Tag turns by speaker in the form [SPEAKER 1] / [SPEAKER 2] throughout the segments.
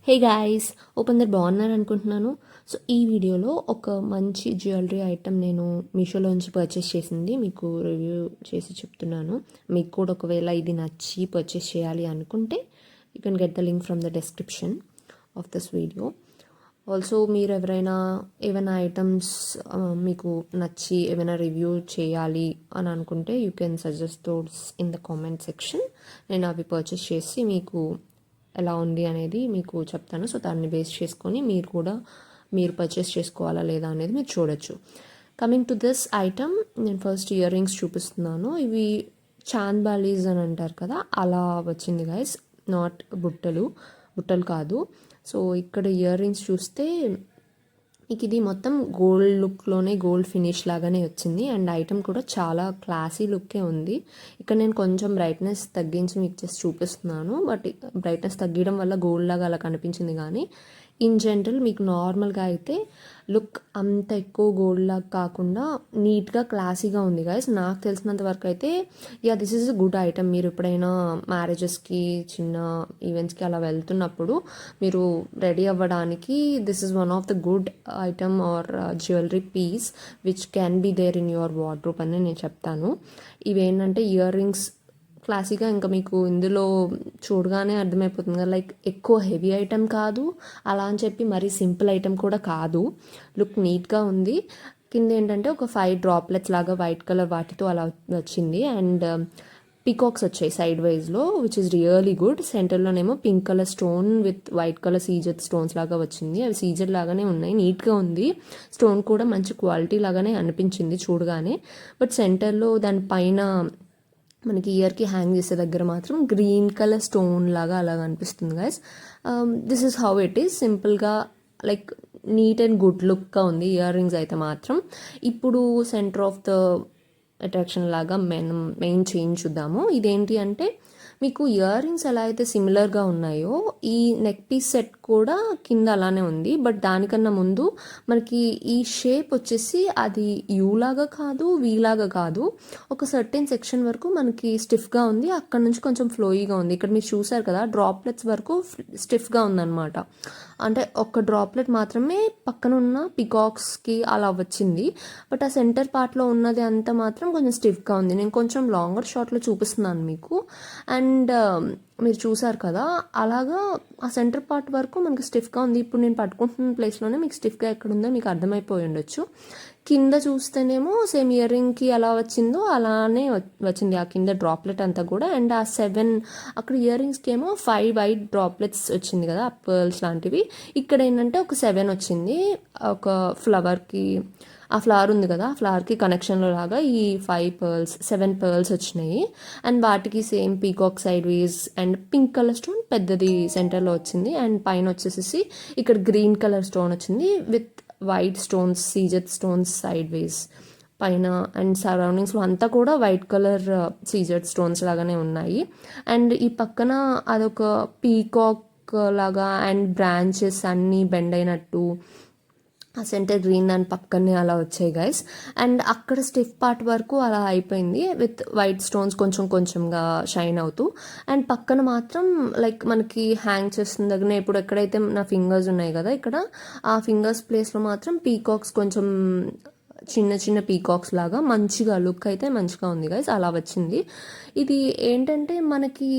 [SPEAKER 1] Hey guys, అందరు బాగున్నారు అనుకుంటున్నాను. సో ఈ వీడియోలో ఒక మంచి జ్యువెలరీ ఐటెం నేను మీషోలోంచి పర్చేస్ చేసింది మీకు రివ్యూ చేసి చెప్తున్నాను. మీకు కూడా ఒకవేళ ఇది నచ్చి పర్చేస్ చేయాలి అనుకుంటే you can get the link from the description of this video. Also మీరు ఏమైనా ఐటమ్స్ మీకు నచ్చి ఏమైనా రివ్యూ చేయాలి అని అనుకుంటే you can suggest those in the comment section. నేను అవి పర్చేస్ చేసి మీకు ఎలా ఉంది అనేది మీకు చెప్తాను. సో దాన్ని బేస్ చేసుకొని మీరు పర్చేస్ చేసుకోవాలా లేదా అనేది మీరు చూడొచ్చు. కమింగ్ టు దిస్ ఐటమ్, నేను ఫస్ట్ ఇయర్ రింగ్స్ చూపిస్తున్నాను. ఇవి చాంద్ బాలీస్ అని అంటారు కదా, అలా వచ్చింది గైస్. నాట్ బుట్టలు కాదు. సో ఇక్కడ ఇయర్ రింగ్స్ చూస్తే మీకు ఇది మొత్తం గోల్డ్ లుక్లోనే గోల్డ్ ఫినిష్ లాగానే వచ్చింది. అండ్ ఐటమ్ కూడా చాలా క్లాసీ లుక్కే ఉంది. ఇక్కడ నేను కొంచెం బ్రైట్నెస్ తగ్గించి మీకు జస్ట్ చూపిస్తున్నాను. బట్ బ్రైట్నెస్ తగ్గడం వల్ల గోల్డ్ లాగా అలా కనిపించింది. కానీ ఇన్ జనరల్ మీకు నార్మల్గా అయితే లుక్ అంత ఎక్కువ గోల్డ్ లాగా కాకుండా నీట్గా క్లాసీగా ఉంది గైస్. నాకు తెలిసినంత వరకు అయితే this is a good item. మీరు ఎప్పుడైనా మ్యారేజెస్కి చిన్న ఈవెంట్స్కి అలా వెళ్తున్నప్పుడు మీరు రెడీ అవ్వడానికి this is one of the good item or jewellery piece which can be there in your wardrobe అని నేను చెప్తాను. ఇవేంటంటే ఇయర్ రింగ్స్ క్లాసీగా, ఇంకా మీకు ఇందులో చూడగానే అర్థమైపోతుంది కదా, లైక్ ఎక్కువ హెవీ ఐటెం కాదు, అలా అని చెప్పి మరీ సింపుల్ ఐటెం కూడా కాదు. లుక్ నీట్గా ఉంది. కింద ఏంటంటే ఒక 5 డ్రాప్లెట్స్ లాగా వైట్ కలర్ వాటితో అలా వచ్చింది. అండ్ పీకాక్స్ వచ్చాయి సైడ్ వైజ్లో, విచ్ ఇస్ రియలీ గుడ్. సెంటర్లోనేమో pink colour stone with white colour CZ stones లాగా వచ్చింది. అవి సీజెడ్ లాగానే ఉన్నాయి, నీట్గా ఉంది. స్టోన్ కూడా మంచి క్వాలిటీ లాగానే అనిపించింది చూడగానే. బట్ సెంటర్లో దానిపైన మనకి ఇయర్కి హ్యాంగ్ చేసే దగ్గర మాత్రం గ్రీన్ కలర్ స్టోన్ లాగా అలాగ అనిపిస్తుంది guys. This is how it is. సింపుల్గా లైక్ నీట్ అండ్ గుడ్ లుక్గా ఉంది ఇయర్ రింగ్స్ అయితే మాత్రం. ఇప్పుడు సెంటర్ ఆఫ్ ద అట్రాక్షన్ లాగా మెయిన్ చేంజ్ చూద్దాము. ఇదేంటి అంటే మీకు ఇయర్ రింగ్స్ ఎలా అయితే సిమిలర్గా ఉన్నాయో ఈ నెక్ పీస్ సెట్ కూడా కింద అలానే ఉంది. బట్ దానికన్నా ముందు మనకి ఈ షేప్ వచ్చేసి అది యూ లాగా కాదు, వీ లాగా కాదు. ఒక సర్టెన్ సెక్షన్ వరకు మనకి స్టిఫ్గా ఉంది, అక్కడ నుంచి కొంచెం ఫ్లోయిగా ఉంది. ఇక్కడ మీరు చూసారు కదా, డ్రాప్లెట్స్ వరకు స్టిఫ్గా ఉందన్నమాట. అంటే ఒక డ్రాప్లెట్ మాత్రమే పక్కన ఉన్న పికాక్స్కి అలా వచ్చింది. బట్ ఆ సెంటర్ పార్ట్లో ఉన్నది అంతా మాత్రం కొంచెం స్టిఫ్గా ఉంది. నేను కొంచెం లాంగర్ షాట్లో చూపిస్తున్నాను మీకు. అండ్ మీరు చూసారు కదా, అలాగా ఆ సెంటర్ పార్ట్ వరకు మనకి స్టిఫ్గా ఉంది. ఇప్పుడు నేను పట్టుకుంటున్న ప్లేస్లోనే మీకు స్టిఫ్గా ఎక్కడుందో మీకు అర్థమైపోయి ఉండొచ్చు. కింద చూస్తేనేమో సేమ్ ఇయర్ రింగ్కి ఎలా వచ్చిందో అలానే వచ్చింది ఆ కింద డ్రాప్లెట్ అంతా కూడా. అండ్ ఆ 7 అక్కడ ఇయర్ రింగ్స్కి ఏమో 5 వైట్ డ్రాప్లెట్స్ వచ్చింది కదా, పర్ల్స్ లాంటివి. ఇక్కడ ఏంటంటే ఒక 7 వచ్చింది. ఒక ఫ్లవర్కి, ఆ ఫ్లవర్ ఉంది కదా, ఆ ఫ్లవర్కి కనెక్షన్లో లాగా ఈ 7 పర్ల్స్ వచ్చినాయి. అండ్ వాటికి same peacock side ways and pink colour stone పెద్దది సెంటర్లో వచ్చింది. అండ్ పైన వచ్చేసి ఇక్కడ గ్రీన్ కలర్ స్టోన్ వచ్చింది with white stones, CZ stones side వేస్ పైన. అండ్ సరౌండింగ్స్లో అంతా కూడా వైట్ కలర్ సీజెడ్ స్టోన్స్ లాగానే ఉన్నాయి. అండ్ ఈ పక్కన అదొక పీకాక్ లాగా అండ్ బ్రాంచెస్ అన్నీ బెండ్ అయినట్టు ఆ సెంటర్ గ్రీన్ దాని పక్కనే అలా వచ్చాయి గైస్. అండ్ అక్కడ స్టిఫ్ పార్ట్ వరకు అలా అయిపోయింది విత్ వైట్ స్టోన్స్ కొంచెం కొంచెంగా షైన్ అవుతూ. అండ్ పక్కన మాత్రం లైక్ మనకి హ్యాంగ్ చేస్తున్న దగ్గర ఇప్పుడు ఎక్కడైతే నా ఫింగర్స్ ఉన్నాయి కదా, ఇక్కడ ఆ ఫింగర్స్ ప్లేస్లో మాత్రం పీకాక్స్ కొంచెం చిన్న చిన్న పీకాక్స్ లాగా మంచిగా లుక్ అయితే మంచిగా ఉంది గైస్, అలా వచ్చింది. ఇది ఏంటంటే మనకి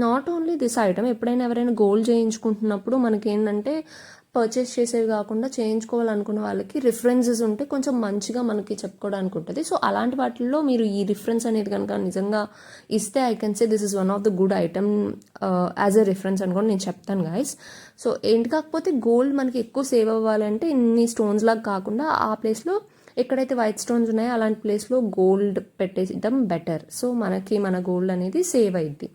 [SPEAKER 1] నాట్ ఓన్లీ దిస్ ఐటమ్, ఎప్పుడైనా ఎవరైనా గోల్డ్ చేయించుకుంటున్నప్పుడు మనకి ఏంటంటే పర్చేస్ చేసేవి కాకుండా చేయించుకోవాలనుకున్న వాళ్ళకి రిఫరెన్సెస్ ఉంటే కొంచెం మంచిగా మనకి చెప్పుకోవడానికి ఉంటుంది. సో అలాంటి వాటిల్లో మీరు ఈ రిఫరెన్స్ అనేది కనుక నిజంగా ఇస్తే I can say this is one of the good item as a reference అని కూడా నేను చెప్తాను గైస్. సో ఏంటి కాకపోతే గోల్డ్ మనకి ఎక్కువ సేవ్ అవ్వాలంటే ఇన్ని స్టోన్స్ లాగా కాకుండా ఆ ప్లేస్లో ఎక్కడైతే వైట్ స్టోన్స్ ఉన్నాయో అలాంటి ప్లేస్లో గోల్డ్ పెట్టేసిద్దాం బెటర్. సో మనకి మన గోల్డ్ అనేది సేవ్ అయ్యిద్ది.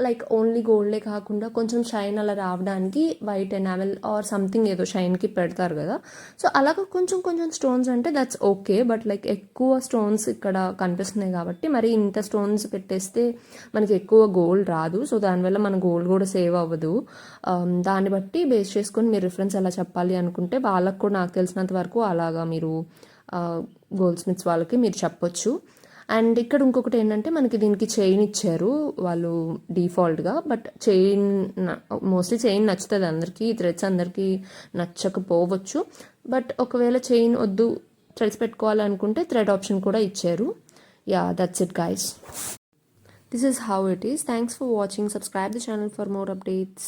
[SPEAKER 1] లైక్ ఓన్లీ గోల్డే కాకుండా కొంచెం షైన్ అలా రావడానికి వైట్ ఎనామెల్ ఆర్ సంథింగ్ ఏదో షైన్కి పెడతారు కదా, సో అలాగ కొంచెం కొంచెం స్టోన్స్ అంటే దట్స్ ఓకే. బట్ లైక్ ఎక్కువ స్టోన్స్ ఇక్కడ కనిపిస్తున్నాయి కాబట్టి మరి ఇంత స్టోన్స్ పెట్టేస్తే మనకి ఎక్కువ గోల్డ్ రాదు. సో దానివల్ల మన గోల్డ్ కూడా సేవ్ అవ్వదు. దాన్ని బట్టి బేస్ చేసుకొని మీరు రిఫరెన్స్ ఎలా చెప్పాలి అనుకుంటే వాళ్ళకు కూడా నాకు తెలిసినంత వరకు అలాగా మీరు గోల్డ్ స్మిత్స్ వాళ్ళకి మీరు చెప్పొచ్చు. అండ్ ఇక్కడ ఇంకొకటి ఏంటంటే మనకి దీనికి చైన్ ఇచ్చారు వాళ్ళు డిఫాల్ట్గా. బట్ చైన్ మోస్ట్లీ చైన్ నచ్చుతుంది అందరికీ, ఈ థ్రెడ్స్ అందరికీ నచ్చకపోవచ్చు. బట్ ఒకవేళ చైన్ వద్దు, థ్రెడ్స్ పెట్టుకోవాలనుకుంటే థ్రెడ్ ఆప్షన్ కూడా ఇచ్చారు. Yeah, that's it guys. This is how it is. Thanks for watching. Subscribe the channel for more updates.